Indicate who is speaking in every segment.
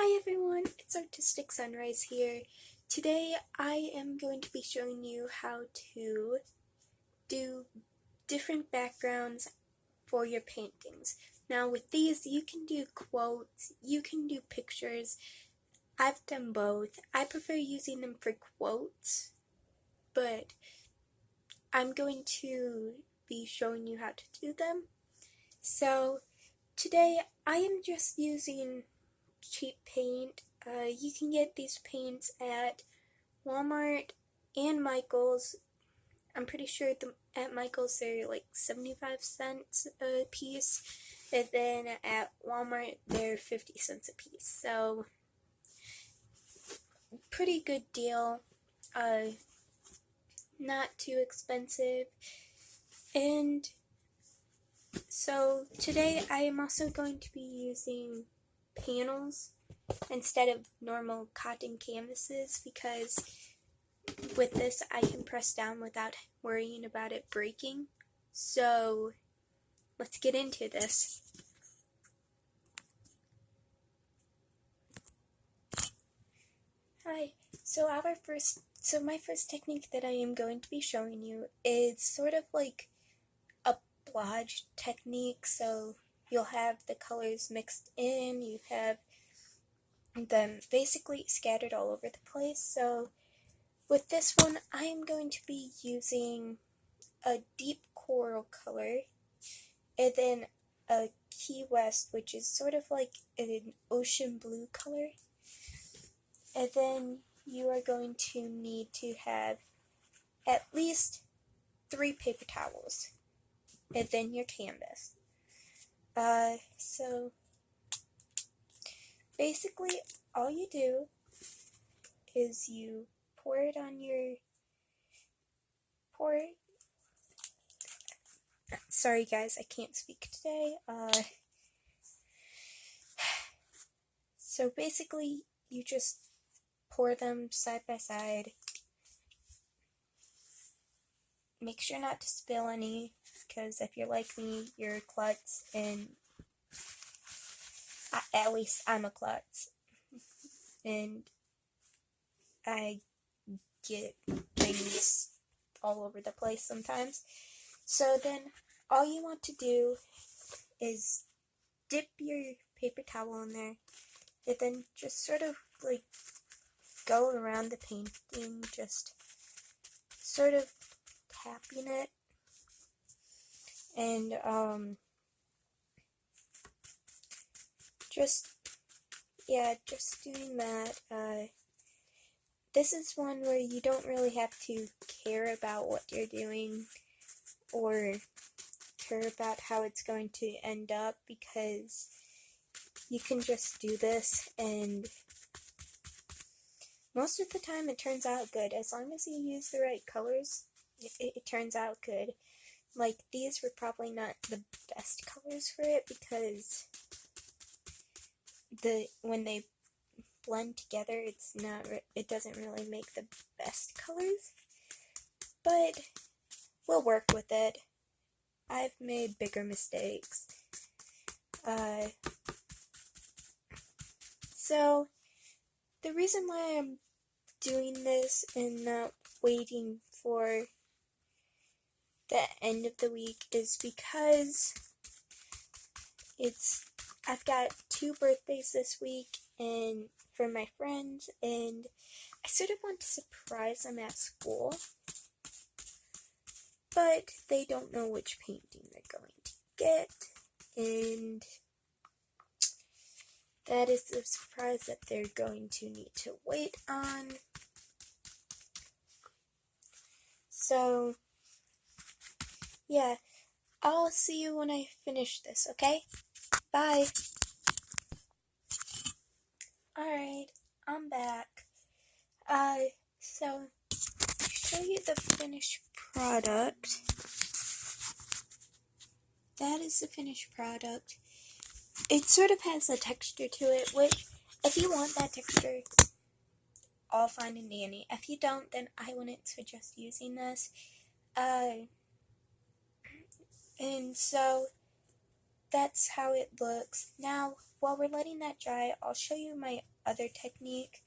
Speaker 1: Hi everyone, it's Artistic Sunrise here. Today I am going to be showing you how to do different backgrounds for your paintings. Now with these you can do quotes, you can do pictures. I've done both. I prefer using them for quotes, but I'm going to be showing you how to do them. So today I am just using cheap paint. You can get these paints at Walmart and Michael's. I'm pretty sure at Michael's they're like 75 cents a piece, and then at Walmart they're 50 cents a piece. So pretty good deal. Not too expensive. And so today I am also going to be using panels instead of normal cotton canvases, because with this I can press down without worrying about it breaking. So let's get into this. Hi, so my first technique that I am going to be showing you is sort of like a blotch technique. So you'll have the colors mixed in, you have them basically scattered all over the place. So with this one, I am going to be using a deep coral color, and then a Key West, which is sort of like an ocean blue color. And then you are going to need to have at least 3 paper towels, and then your canvas. So basically all you do is you pour it. Sorry guys, I can't speak today. So basically you just pour them side by side. Make sure not to spill any, because if you're like me, you're a klutz, and at least I'm a klutz, and I get things all over the place sometimes. So then all you want to do is dip your paper towel in there, and then just sort of like go around the painting, just sort of tapping it, and just doing that. This is one where you don't really have to care about what you're doing or care about how it's going to end up, because you can just do this and most of the time it turns out good. As long as you use the right colors, it turns out good. Like, these were probably not the best colors for it, because when they blend together, it doesn't really make the best colors, but we'll work with it. I've made bigger mistakes. So the reason why I'm doing this and not waiting for the end of the week is because I've got 2 birthdays this week and for my friends, and I sort of want to surprise them at school, but they don't know which painting they're going to get, and that is the surprise that they're going to need to wait on. So yeah, I'll see you when I finish this, okay? Bye! Alright, I'm back. So to show you the finished product, that is the finished product. It sort of has a texture to it, which, if you want that texture, all fine and dandy. If you don't, then I wouldn't suggest using this. And so that's how it looks. Now, while we're letting that dry, I'll show you my other technique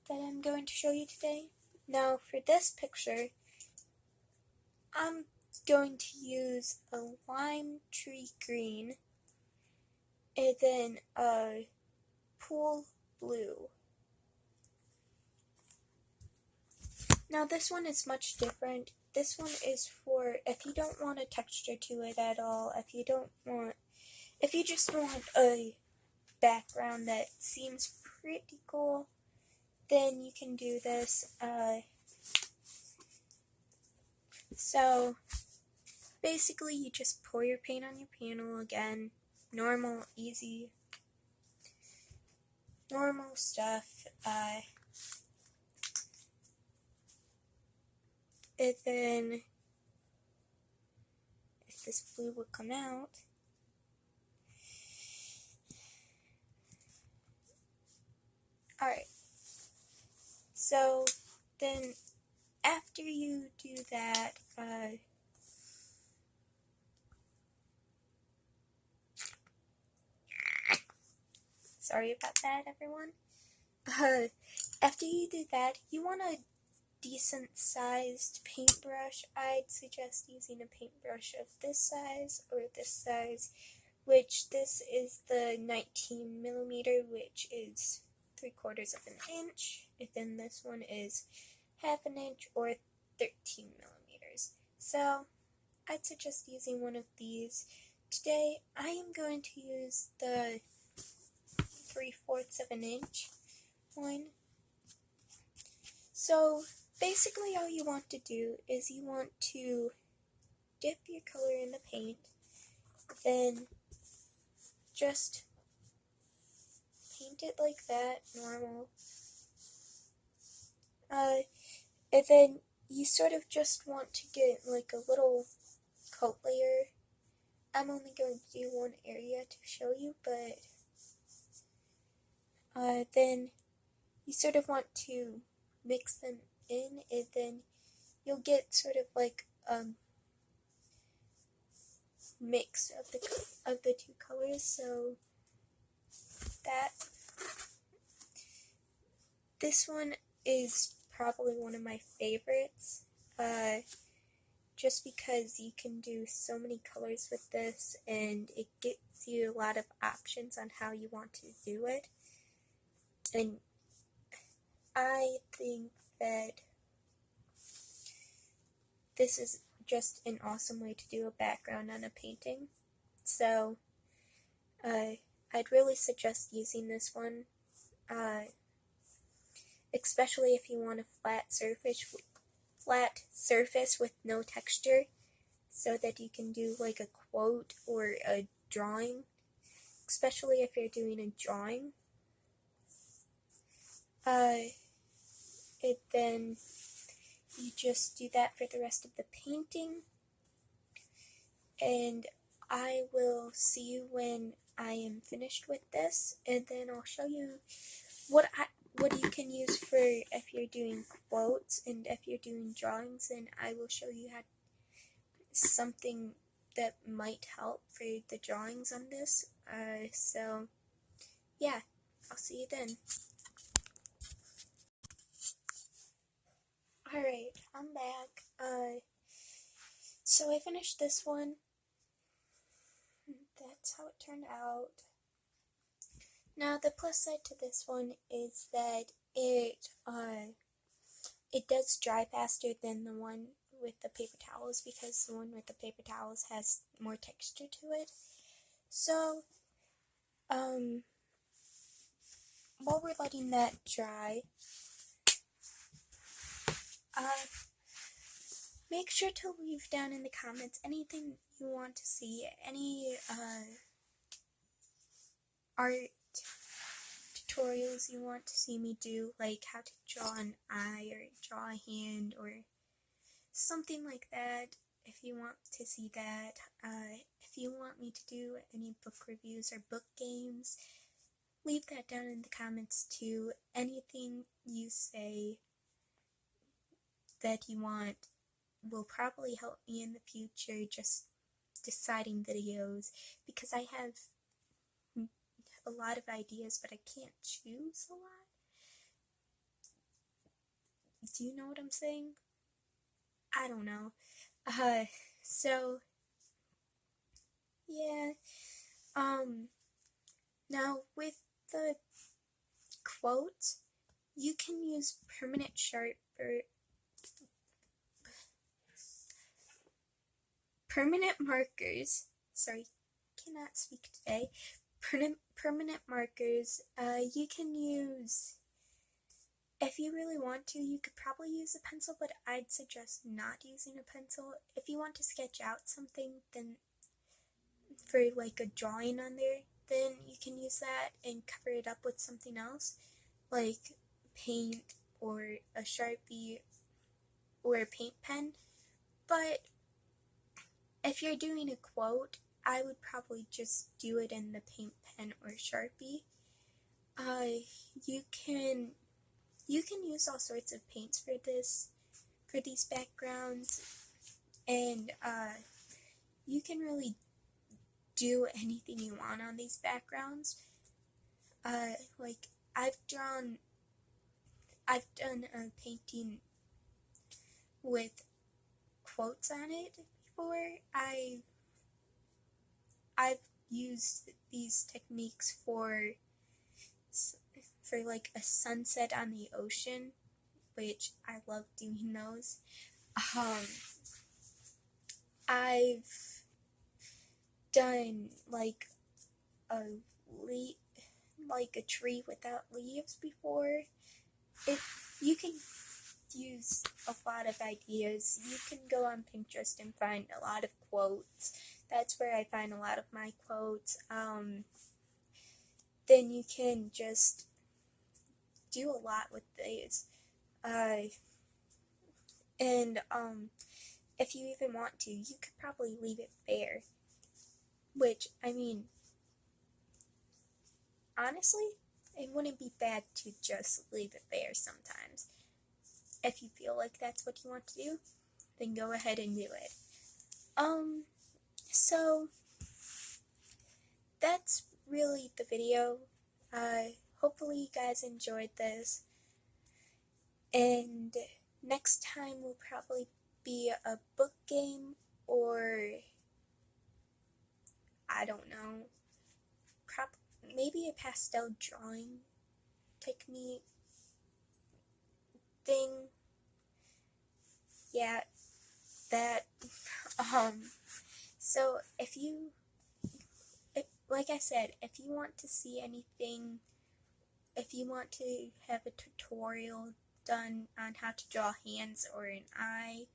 Speaker 1: that I'm going to show you today. Now, for this picture, I'm going to use a lime tree green and then a pool blue. Now this one is much different. This one is for if you don't want a texture to it at all, if you just want a background that seems pretty cool, then you can do this. So basically you just pour your paint on your panel again, normal, easy, normal stuff. And then if this blue would come out, alright, so then after you do that, sorry about that, everyone. After you do that, you want a decent sized paintbrush. I'd suggest using a paintbrush of this size or this size, which this is the 19mm, which is 3/4 of an inch, and then this one is 1/2 inch or 13mm. So I'd suggest using one of these. Today I am going to use the 3/4 of an inch one. So basically all you want to do is you want to dip your color in the paint, then just paint it like that, normal. And then you sort of just want to get like a little coat layer. I'm only going to do one area to show you, but then you sort of want to mix them in, and then you'll get sort of like a mix of the two colors. So that this one is probably one of my favorites, just because you can do so many colors with this, and it gives you a lot of options on how you want to do it. And I think that this is just an awesome way to do a background on a painting. So I'd really suggest using this one, especially if you want a flat surface with no texture, so that you can do like a quote or a drawing, especially if you're doing a drawing. Then you just do that for the rest of the painting, and I will see you when I am finished with this, and then I'll show you what you can use for if you're doing quotes and if you're doing drawings, and I will show you how something that might help for the drawings on this. So yeah, I'll see you then. Alright, I'm back. So I finished this one. That's how it turned out. Now the plus side to this one is that it does dry faster than the one with the paper towels, because the one with the paper towels has more texture to it. So while we're letting that dry, make sure to leave down in the comments anything you want to see, any art tutorials you want to see me do, like how to draw an eye or draw a hand or something like that. If you want to see that, if you want me to do any book reviews or book games, leave that down in the comments too. Anything you say that you want will probably help me in the future. Just deciding videos because I have a lot of ideas, but I can't choose a lot. Do you know what I'm saying? I don't know. So yeah. Now with the quote, you can use permanent markers. Sorry, cannot speak today. Permanent markers. You can use. If you really want to, you could probably use a pencil, but I'd suggest not using a pencil. If you want to sketch out something, then for like a drawing on there, then you can use that and cover it up with something else, like paint or a Sharpie or a paint pen. But if you're doing a quote, I would probably just do it in the paint pen or Sharpie. You can use all sorts of paints for these backgrounds, and you can really do anything you want on these backgrounds. Like I've done a painting with quotes on it before. I've used these techniques for like a sunset on the ocean, which I love doing those. I've done like a tree without leaves before. You can use a lot of ideas. You can go on Pinterest and find a lot of quotes. That's where I find a lot of my quotes. Then you can just do a lot with these. If you even want to, you could probably leave it bare. Which, I mean, honestly, it wouldn't be bad to just leave it bare sometimes. If you feel like that's what you want to do, then go ahead and do it. So that's really the video. Hopefully you guys enjoyed this. And next time will probably be a book game, or I don't know, maybe a pastel drawing technique thing. Yeah, that. So like I said, if you want to see anything, if you want to have a tutorial done on how to draw hands or an eye,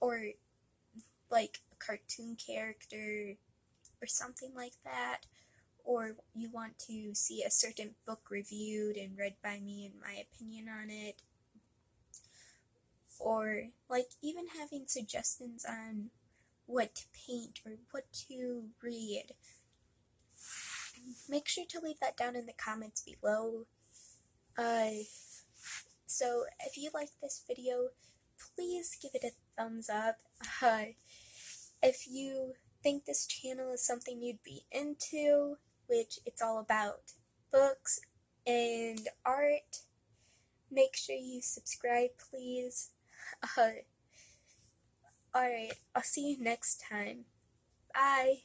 Speaker 1: or like a cartoon character or something like that, or you want to see a certain book reviewed and read by me and my opinion on it, or like even having suggestions on what to paint or what to read, make sure to leave that down in the comments below. So if you like this video, please give it a thumbs up. If you think this channel is something you'd be into, which it's all about books and art, make sure you subscribe, please. Alright, I'll see you next time. Bye.